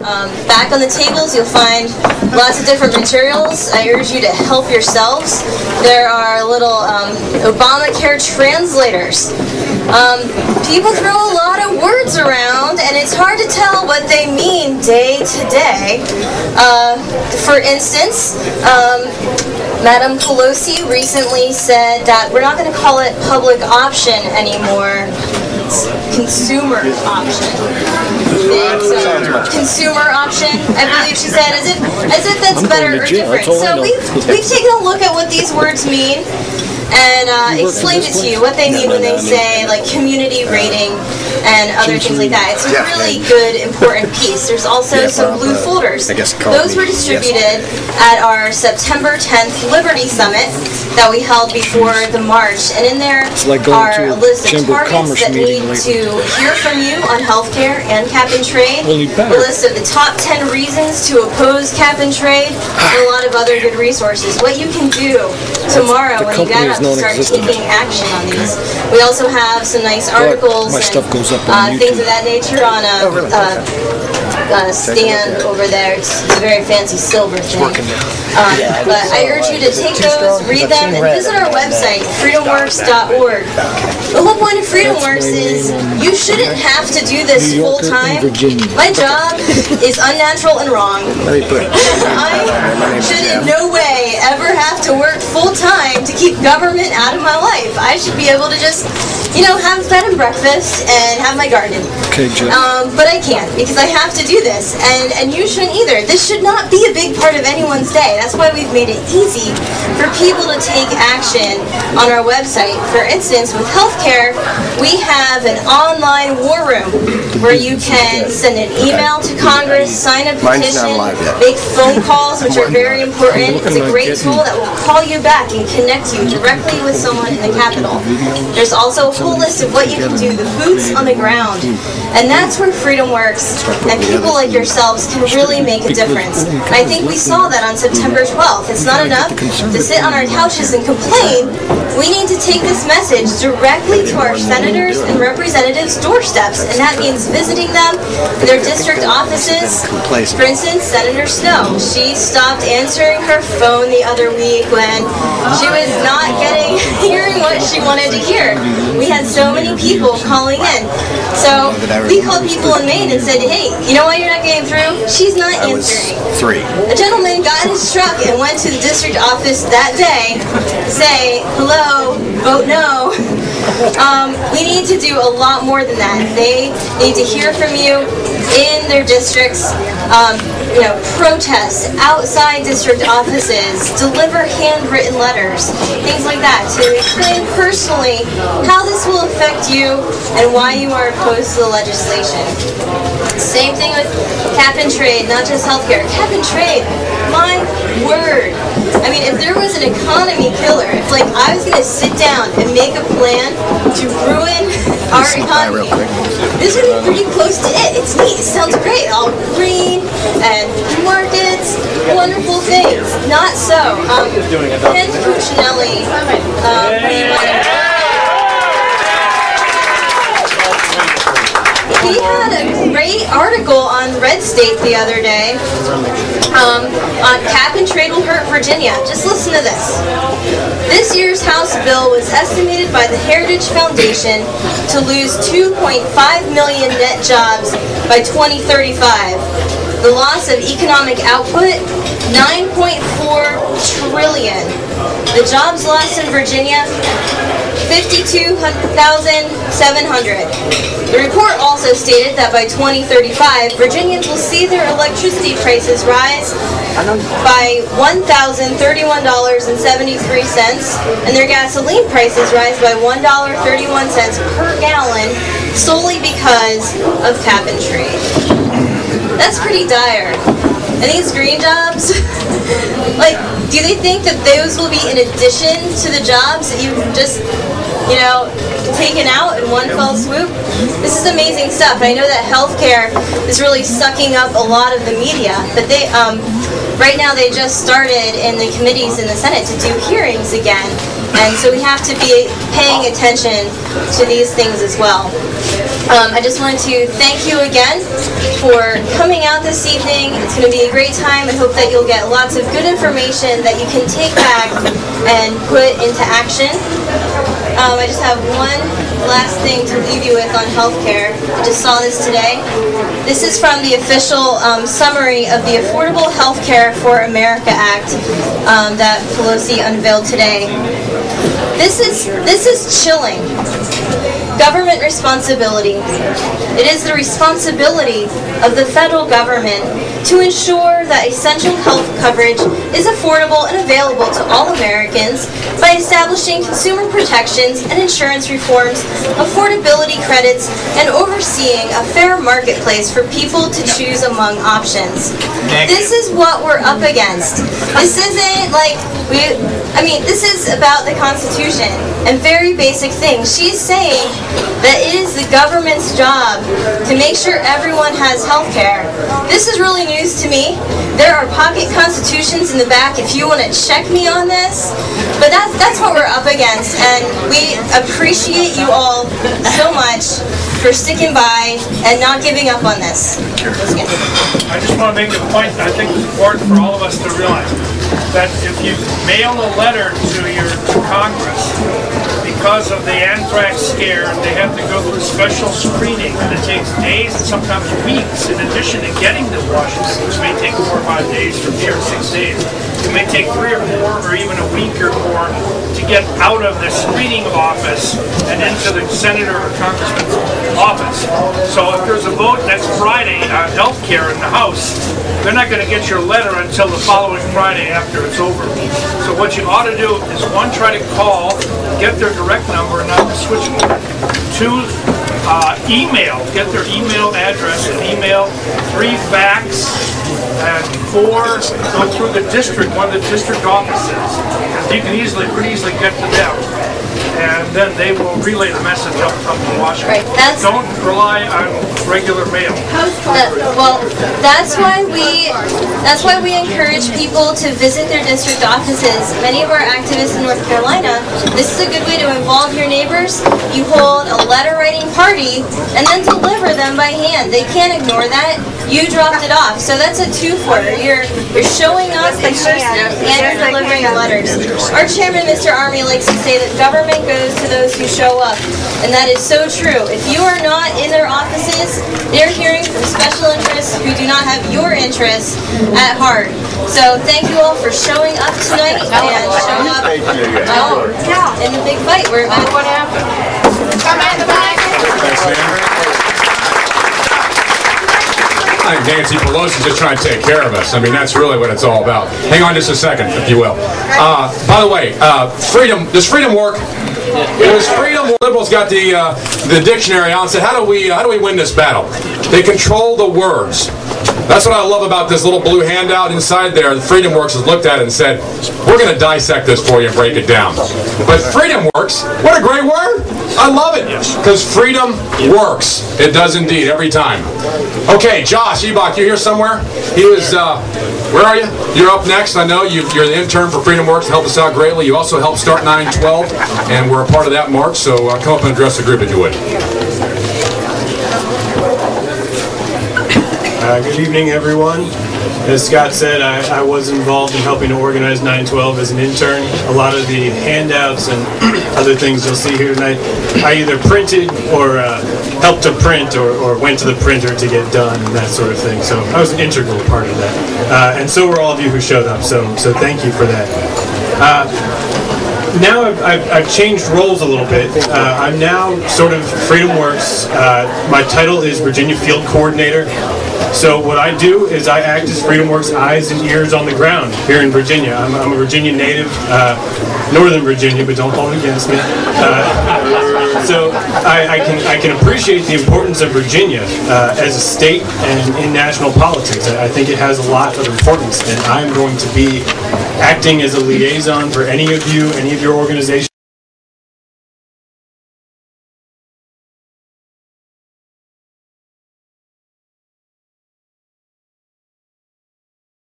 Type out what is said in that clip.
Back on the tables, you'll find lots of different materials. I urge you to help yourselves. There are little Obamacare translators. People throw a lot of words around, and it's hard to tell what they mean day to day. For instance, Madam Pelosi recently said that we're not going to call it public option anymore. It's consumer option. Consumer option, I believe she said, as if that's better or different. So we've taken a look at what these words mean and explained it to you, what they mean when they say like community rating and other things like that. It's a really good, important piece. There's also some blue folders. Those were distributed at our September 10th Liberty Summit that we held before the march. And in there are a list of targets that need to hear from you on healthcare and cap and trade, a list of the top 10 reasons to oppose cap and trade, and a lot of other good resources. What you can do tomorrow when you get up to start taking action on these. We also have some nice articles and things of that nature on a stand over there. It's a very fancy silver thing. But I urge you to take those, read them, and visit our website, freedomworks.org. The whole point of FreedomWorks is you shouldn't have to do this full time. My job is unnatural and wrong. I should in no way ever have to work full time to keep government out of my life. I should be able to just, have bed and breakfast and have my garden. But I can't because I have to do this, and you shouldn't either. This should not be a big part of anyone's day. That's why we've made it easy for people to take action on our website. For instance, with healthcare, we have an online war room where you can send an email to Congress, sign a petition, make phone calls, which are very important. It's a great tool that will call you back and connect you directly with someone in the Capitol. There's also a whole list of what you can do, the boots on the ground. And that's where FreedomWorks and people like yourselves can really make a difference. And I think we saw that on September 12th. It's not enough to sit on our couches and complain. We need to take this message directly to our senators and representatives' doorsteps, and that means visiting them in their district offices. For instance, Senator Snowe, she stopped answering her phone the other week when she was not hearing what she wanted to hear. We had so many people calling in. So we called people in Maine and said, hey, you know why you're not getting through? She's not answering. A gentleman got in his truck and went to the district office that day to say, hello, vote no. We need to do a lot more than that. They need to hear from you in their districts, protest outside district offices, deliver handwritten letters, things like that, to explain personally how this will affect you and why you are opposed to the legislation. Same thing with cap and trade, not just healthcare. Cap and trade, my word. I mean, if there was an economy killer, if I was going to sit down and make a plan to ruin our economy, this would be pretty close to it. It's neat. It sounds great. All green and markets, wonderful things. Not so. Ken Cuccinelli, he had a great article on Red State the other day on cap and trade will hurt Virginia. Just listen to this. This year's House bill was estimated by the Heritage Foundation to lose 2.5 million net jobs by 2035. The loss of economic output, 9.4 trillion. The jobs lost in Virginia, 52,700. The report also stated that by 2035, Virginians will see their electricity prices rise by $1,031.73 and their gasoline prices rise by $1.31 per gallon solely because of cap and trade. That's pretty dire. And these green jobs, do they think that those will be in addition to the jobs that you've just, taken out in one fell swoop? This is amazing stuff. I know that healthcare is really sucking up a lot of the media, but they, right now they just started in the committees in the Senate to do hearings again, and so we have to be paying attention to these things as well. I just wanted to thank you again for coming out this evening. It's going to be a great time. I hope that you'll get lots of good information that you can take back and put into action. I just have one last thing to leave you with on healthcare. I just saw this today. This is from the official summary of the Affordable Healthcare for America Act that Pelosi unveiled today. This is chilling. Government responsibility. It is the responsibility of the federal government to ensure that essential health coverage is affordable and available to all Americans by establishing consumer protections and insurance reforms, affordability credits, and overseeing a fair marketplace for people to choose among options. This is what we're up against. This isn't like this is about the Constitution and very basic things. She's saying that it is the government's job to make sure everyone has health care. This is really news to me. There are pocket constitutions in the back if you want to check me on this. But that's what we're up against, and we appreciate you all so much for sticking by and not giving up on this. I just want to make a point that I think is important for all of us to realize, that if you mail a letter to Congress because of the anthrax scare, they have to go through special screening, and it takes days and sometimes weeks in addition to getting to Washington, which may take 4 or 5 days from here, 6 days. It may take 3 or 4 or even a week or more to get out of the screening office and into the senator or congressman's office. So if there's a vote next Friday on health care in the House, they're not going to get your letter until the following Friday after it's over. So what you ought to do is, one, try to call, get their direct number, not the switchboard. 2, email, get their email address and email. 3, fax. And 4, go through the district, one of the district offices. You can pretty easily get to them. And then they will relay the message up to Washington. Right. Don't rely on regular mail. That's why we encourage people to visit their district offices. Many of our activists in North Carolina, this is a good way to involve your neighbors. You hold a letter writing party and then deliver them by hand. They can't ignore that. You dropped it off. So that's a two-for. You're showing up in person and you're delivering letters. Our chairman, Mr. Armey, likes to say that government goes to those who show up. And that is so true. If you are not in their offices, they're hearing from special interests who do not have your interests at heart. So thank you all for showing up tonight and showing up in the big fight. What happened? Thanks, man. I think Nancy Pelosi's just trying to take care of us. I mean, that's really what it's all about. Hang on just a second, if you will. By the way, does freedom work? Does freedom? Liberals got the dictionary on and said, how do we win this battle? They control the words. That's what I love about this little blue handout inside there. FreedomWorks has looked at it and said, we're going to dissect this for you and break it down. But FreedomWorks, what a great word. I love it. Because freedom works. It does indeed, every time. Okay, Josh Ebach, you're here somewhere? He was, where are you? You're up next. I know you're the intern for FreedomWorks. Helped us out greatly. You also helped start 9/12, and we're a part of that march. So come up and address the group if you would. Good evening, everyone. As Scott said, I was involved in helping to organize 9/12 as an intern. A lot of the handouts and other things you'll see here tonight, I either printed or helped to print or went to the printer to get done and that sort of thing. So I was an integral part of that. And so were all of you who showed up, so thank you for that. Now I've changed roles a little bit. I'm now sort of FreedomWorks. My title is Virginia Field Coordinator. So what I do is I act as FreedomWorks' eyes and ears on the ground here in Virginia. I'm a Virginia native, Northern Virginia, but don't hold it against me. So I can appreciate the importance of Virginia as a state and in national politics. I think it has a lot of importance, and I'm going to be acting as a liaison for any of you, any of your organizations.